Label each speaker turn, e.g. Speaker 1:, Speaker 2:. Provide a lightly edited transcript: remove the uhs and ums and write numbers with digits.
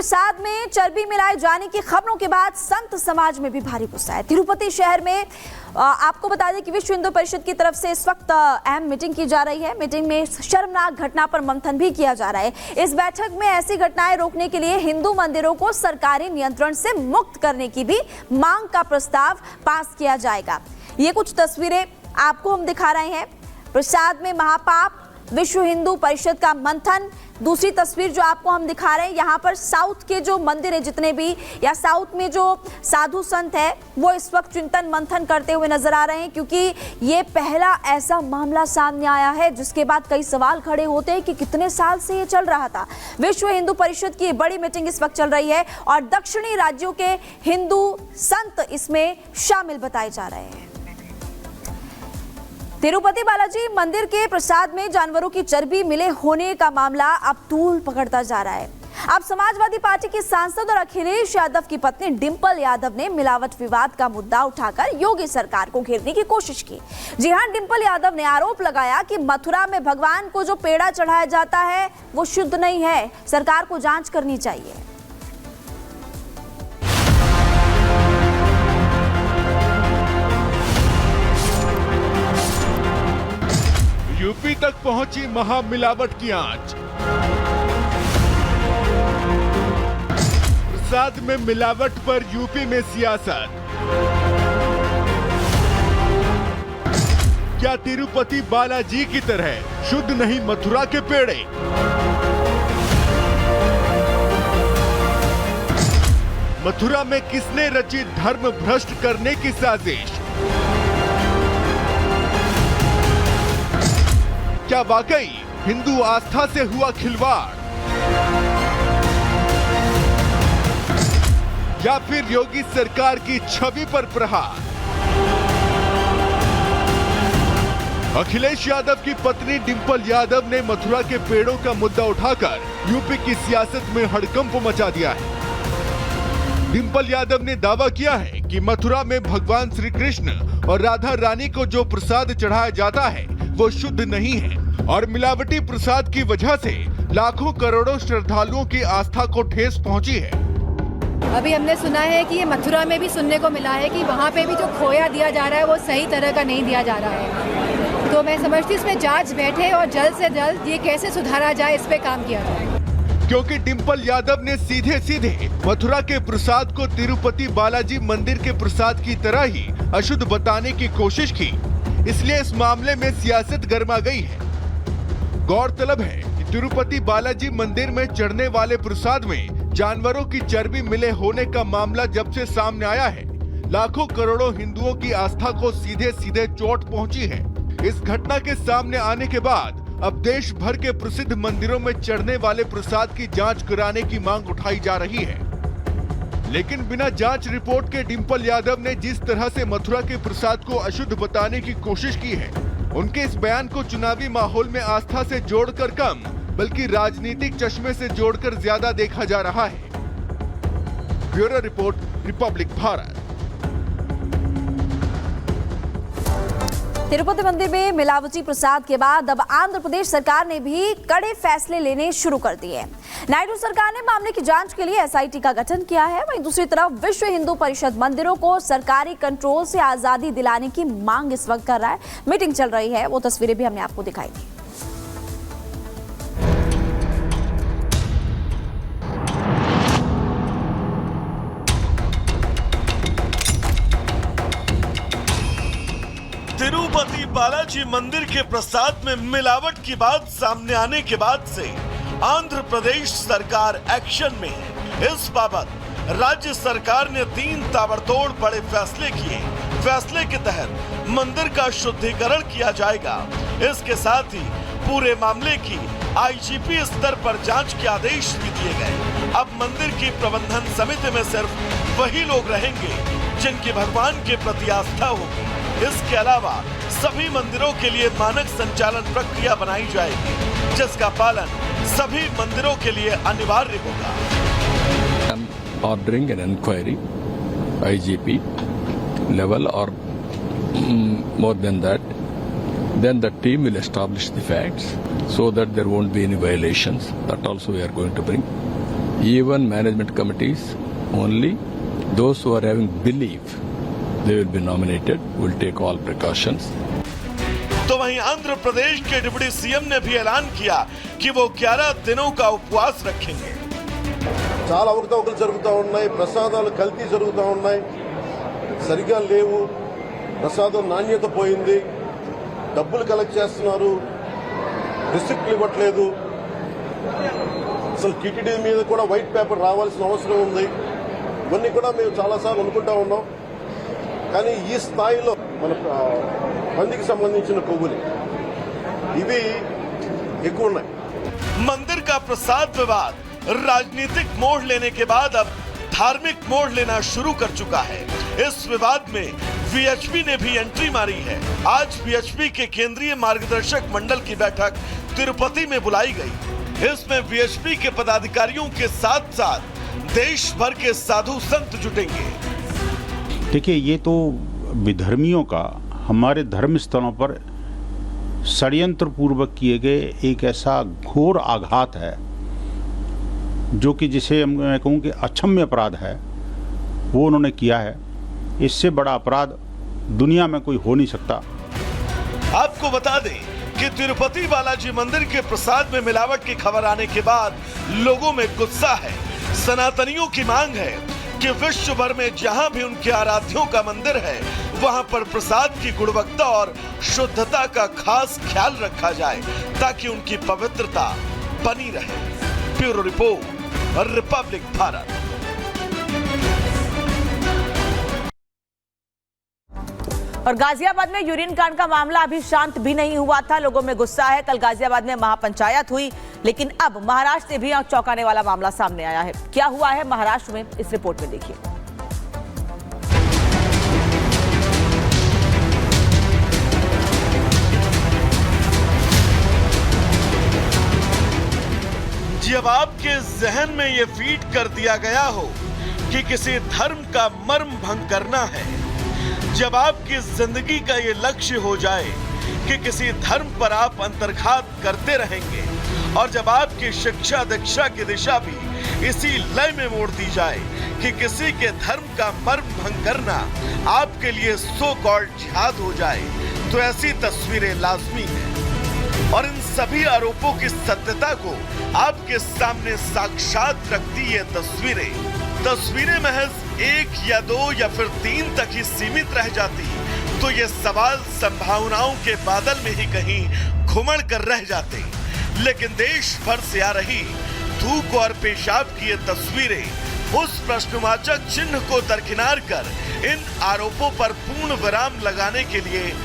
Speaker 1: प्रसाद में चर्बी मिलाए जाने की खबरों के बाद संत समाज में भी भारी गुस्सा है। तिरुपति शहर में आपको बता दें कि विश्व हिंदू परिषद की तरफ से इस वक्त अहम मीटिंग की जा रही है। मीटिंग में शर्मनाक घटना पर मंथन भी किया जा रहा है। इस बैठक में ऐसी घटनाएं रोकने के लिए हिंदू मंदिरों को सरकारी नियंत्रण से मुक्त करने की भी मांग का प्रस्ताव पास किया जाएगा। ये कुछ तस्वीरें आपको हम दिखा रहे हैं। प्रसाद में महापाप, विश्व हिंदू परिषद का मंथन। दूसरी तस्वीर जो आपको हम दिखा रहे हैं, यहाँ पर साउथ के जो मंदिर है जितने भी, या साउथ में जो साधु संत है वो इस वक्त चिंतन मंथन करते हुए नजर आ रहे हैं, क्योंकि ये पहला ऐसा मामला सामने आया है जिसके बाद कई सवाल खड़े होते हैं कि कितने साल से ये चल रहा था। विश्व हिंदू परिषद की बड़ी मीटिंग इस वक्त चल रही है और दक्षिणी राज्यों के हिंदू संत इसमें शामिल बताए जा रहे हैं। तिरुपति बालाजी मंदिर के प्रसाद में जानवरों की चर्बी मिले होने का मामला अब तूल पकड़ता जा रहा है। अब समाजवादी पार्टी की सांसद और अखिलेश यादव की पत्नी डिंपल यादव ने मिलावट विवाद का मुद्दा उठाकर योगी सरकार को घेरने की कोशिश की। जी हां, डिंपल यादव ने आरोप लगाया कि मथुरा में भगवान को जो पेड़ा चढ़ाया जाता है वो शुद्ध नहीं है, सरकार को जांच करनी चाहिए।
Speaker 2: यूपी तक पहुंची महामिलावट की आंच। प्रसाद में मिलावट पर यूपी में सियासत। क्या तिरुपति बालाजी की तरह शुद्ध नहीं मथुरा के पेड़े? मथुरा में किसने रची धर्म भ्रष्ट करने की साजिश? क्या वाकई हिंदू आस्था से हुआ खिलवाड़, या फिर योगी सरकार की छवि पर प्रहार? अखिलेश यादव की पत्नी डिंपल यादव ने मथुरा के पेड़ों का मुद्दा उठाकर यूपी की सियासत में हड़कंप मचा दिया है। डिंपल यादव ने दावा किया है कि मथुरा में भगवान श्री कृष्ण और राधा रानी को जो प्रसाद चढ़ाया जाता है वो शुद्ध नहीं है और मिलावटी प्रसाद की वजह से लाखों करोड़ों श्रद्धालुओं की आस्था को ठेस पहुंची है।
Speaker 3: अभी हमने सुना है कि ये मथुरा में भी सुनने को मिला है कि वहाँ पे भी जो खोया दिया जा रहा है वो सही तरह का नहीं दिया जा रहा है। तो मैं समझती हूँ इसमें जांच बैठे और जल्द से जल्द ये कैसे सुधारा जाए इस पे काम किया जाए।
Speaker 2: क्योंकि डिंपल यादव ने सीधे सीधे मथुरा के प्रसाद को तिरुपति बालाजी मंदिर के प्रसाद की तरह ही अशुद्ध बताने की कोशिश की, इसलिए इस मामले में सियासत गर्मा गई है। गौरतलब है कि तिरुपति बालाजी मंदिर में चढ़ने वाले प्रसाद में जानवरों की चर्बी मिले होने का मामला जब से सामने आया है, लाखों करोड़ों हिंदुओं की आस्था को सीधे सीधे चोट पहुंची है। इस घटना के सामने आने के बाद अब देश भर के प्रसिद्ध मंदिरों में चढ़ने वाले प्रसाद की जांच कराने की मांग उठाई जा रही है। लेकिन बिना जांच रिपोर्ट के डिंपल यादव ने जिस तरह से मथुरा के प्रसाद को अशुद्ध बताने की कोशिश की है, उनके इस बयान को चुनावी माहौल में आस्था से जोड़कर कम बल्कि राजनीतिक चश्मे से जोड़कर ज्यादा देखा जा रहा है। Bureau report, Republic Bharat.
Speaker 1: Tirupati मंदिर में मिलावटी प्रसाद के बाद अब आंध्र प्रदेश सरकार ने भी कड़े फैसले लेने शुरू कर दिए। नायडू सरकार ने मामले की जांच के लिए एसआईटी का गठन किया है। वहीं दूसरी तरफ विश्व हिंदू परिषद मंदिरों को सरकारी कंट्रोल से आजादी दिलाने की मांग इस वक्त कर रहा है। मीटिंग चल रही है, वो तस्वीरें भी हमने आपको दिखाई थी।
Speaker 4: तिरुपति बालाजी मंदिर के प्रसाद में मिलावट की बात सामने आने के बाद से आंध्र प्रदेश सरकार एक्शन में है। इस बाबत राज्य सरकार ने 3 ताबड़तोड़ बड़े फैसले किए। फैसले के तहत मंदिर का शुद्धिकरण किया जाएगा। इसके साथ ही पूरे मामले की आईजीपी स्तर पर जांच के आदेश भी दिए गए। अब मंदिर की प्रबंधन समिति में सिर्फ वही लोग रहेंगे जिनकी भगवान के प्रति आस्था होगी। इसके अलावा सभी मंदिरों के लिए मानक संचालन प्रक्रिया बनाई जाएगी, जिसका पालन सभी मंदिरों के लिए अनिवार्य होगा।
Speaker 5: Ordering an inquiry, IGP level or more than that, then the team will establish the facts so that there won't be any violations. That also we are going to bring. Even management committees, only those who are having belief, they will be nominated. We'll take all precautions.
Speaker 4: तो वहीं आंध्र प्रदेश के deputy CM ने भी ऐलान किया कि वो 11 दिनों का उपवास रखेंगे।
Speaker 6: చాలా అవకతవకలు జరుగుతూ ఉన్నాయి, ప్రసాదాలు కల్తీ జరుగుతూ ఉన్నాయి, సరిగా లేవు, ప్రసాదం నాణ్యత పోయింది, డబ్బులు కలెక్ట్ చేస్తున్నారు, రిసిప్ట్లు ఇవ్వట్లేదు, అసలు టీటీడీ మీద కూడా వైట్ పేపర్ రావాల్సిన అవసరం ఉంది. ఇవన్నీ కూడా మేము చాలాసార్లు అనుకుంటా ఉన్నాం. కానీ ఈ స్థాయిలో మన పందికి సంబంధించిన కొవ్వులు ఇవి ఎక్కువ ఉన్నాయి.
Speaker 4: मंदिर का प्रसाद विवाद राजनीतिक मोड़ लेने के बाद अब धार्मिक मोड़ लेना शुरू कर चुका है। इस विवाद में वीएचपी ने भी एंट्री मारी है। आज वीएचपी के केंद्रीय मार्गदर्शक मंडल की बैठक तिरुपति में बुलाई गई। इसमें वीएचपी के पदाधिकारियों के साथ साथ देश भर के साधु संत जुटेंगे।
Speaker 7: देखिए, ये तो विधर्मियों का हमारे धर्म स्थलों पर षड्यंत्र पूर्वक किए गए एक ऐसा घोर आघात है, जो कि जिसे मैं कहूँ कि अक्षम्य अपराध है, वो उन्होंने किया है। इससे बड़ा अपराध दुनिया में कोई हो नहीं सकता।
Speaker 4: आपको बता दें कि तिरुपति बालाजी मंदिर के प्रसाद में मिलावट की खबर आने के बाद लोगों में गुस्सा है। सनातनियों की मांग है कि विश्व भर में जहां भी उनके आराध्यों का मंदिर है, वहां पर प्रसाद की गुणवत्ता और शुद्धता का खास ख्याल रखा जाए, ताकि उनकी पवित्रता बनी रहे। ब्यूरो रिपोर्ट और रिपब्लिक भारत।
Speaker 8: और गाजियाबाद में यूरिन कांड का मामला अभी शांत भी नहीं हुआ था। लोगों में गुस्सा है। कल गाजियाबाद में महापंचायत हुई, लेकिन अब महाराष्ट्र से भी चौंकाने वाला मामला सामने आया है। क्या हुआ है महाराष्ट्र में, इस रिपोर्ट में देखिए।
Speaker 4: जब आपके जहन में यह फीड कर दिया गया हो कि किसी धर्म का मर्म भंग करना है, जब आपकी जिंदगी का ये लक्ष्य हो जाए कि किसी धर्म पर आप अंतर्घात करते रहेंगे, और जब आपकी शिक्षा दीक्षा की दिशा भी इसी लय में मोड़ दी जाए कि किसी के धर्म का मर्म भंग करना आपके लिए सो कॉल्ड जिहाद हो जाए, तो ऐसी तस्वीरें लाजमी है। और इन सभी आरोपों की सत्यता को आपके सामने साक्षात रखती ये तस्वीरें महज 1 या 2 या फिर 3 तक ही सीमित रह जाती, तो ये सवाल संभावनाओं के बादल में ही कहीं घुमड़ कर रह जाते। लेकिन देश भर से आ रही थूक और पेशाब की ये तस्वीरें उस प्रश्नवाचक चिन्ह को दरकिनार कर इन आरोपों पर पूर्ण विराम लगाने के लिए